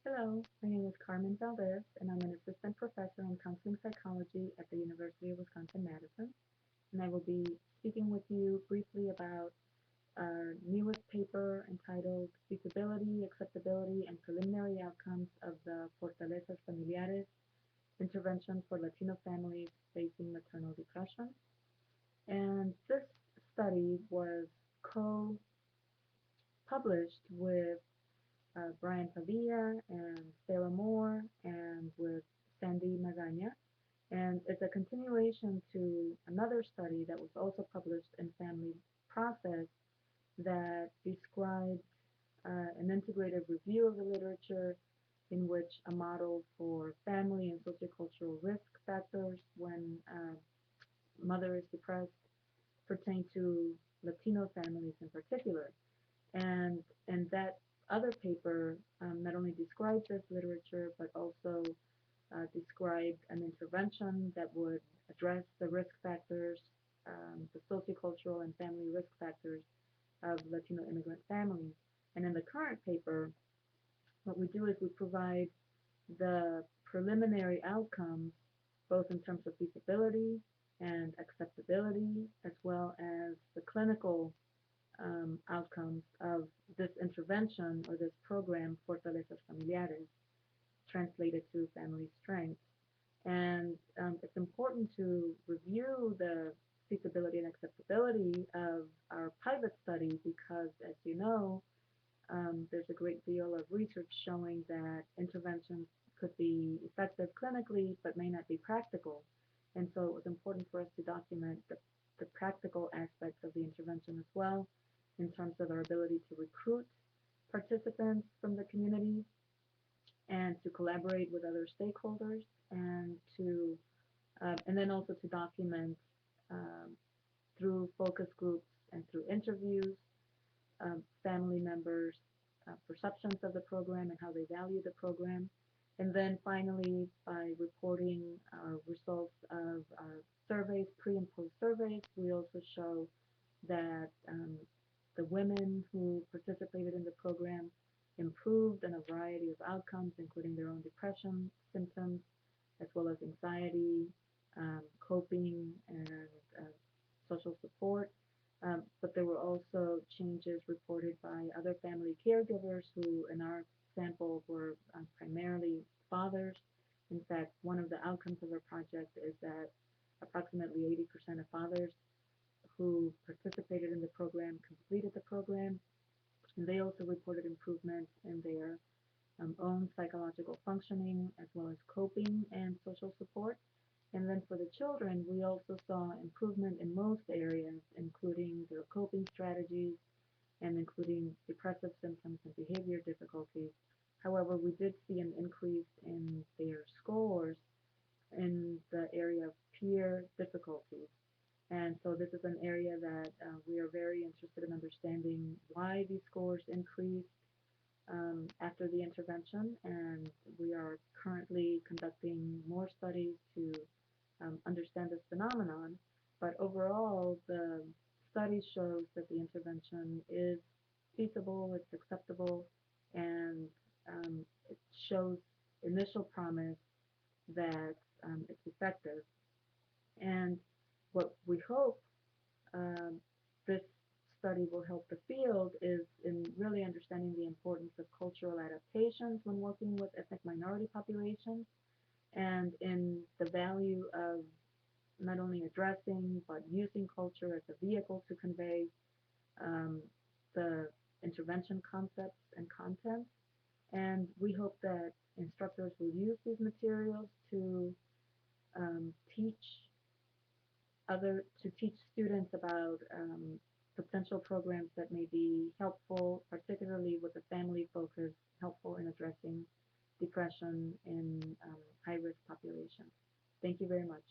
Hello, my name is Carmen Valdez, and I'm an assistant professor in counseling psychology at the University of Wisconsin-Madison. And I will be speaking with you briefly about our newest paper entitled Feasibility, Acceptability, and Preliminary Outcomes of the Fortalezas Familiares Intervention for Latino Families Facing Maternal Depression. And this study was co-published with Brian Padilla and Sarah Moore and with Sandy Magana. And it's a continuation to another study that was also published in Family Process that described an integrated review of the literature in which a model for family and sociocultural risk factors when mother is depressed pertain to Latino families in particular. And that other paper not only described this literature, but also described an intervention that would address the risk factors, the sociocultural and family risk factors of Latino immigrant families. And in the current paper, what we do is we provide the preliminary outcomes, both in terms of feasibility and acceptability, as well as the clinical outcomes of this intervention or this program, Fortalezas Familiares, translated to family strength. And it's important to review the feasibility and acceptability of our pilot study because, as you know, there's a great deal of research showing that interventions could be effective clinically but may not be practical. And so it was important for us to document the practical aspects of the intervention as well in terms of our ability to recruit participants from the community and to collaborate with other stakeholders and then also to document um, through focus groups and through interviews family members' perceptions of the program and how they value the program. And then finally, by reporting our results of surveys, pre and post surveys, we also show that the women who participated in the program improved in a variety of outcomes, including their own depression symptoms, as well as anxiety, coping, and social support. But there were also changes reported by other family caregivers who, in our sample, were primarily fathers. In fact, one of the outcomes of our project is that approximately 80% of fathers who participated in the program completed the program, and they also reported improvement in their own psychological functioning as well as coping and social support. And then for the children, we also saw improvement in most areas, including their coping strategies and including depressive symptoms and behavior difficulties. However, we did see an increase in their scores in the area of peer difficulties. And so this is an area that we are very interested in understanding why these scores increased after the intervention. And we are currently conducting more studies to understand this phenomenon. But overall, the study shows that the intervention is feasible, it's acceptable, and it shows initial promise that it's effective. And what we hope um, this study will help the field is in really understanding the importance of cultural adaptations when working with ethnic minority populations and in the value of not only addressing but using culture as a vehicle to convey um, the intervention concepts and content. And we hope that instructors will use these materials to teach to teach students about potential programs that may be helpful, particularly with a family focus, helpful in addressing depression in high-risk populations. Thank you very much.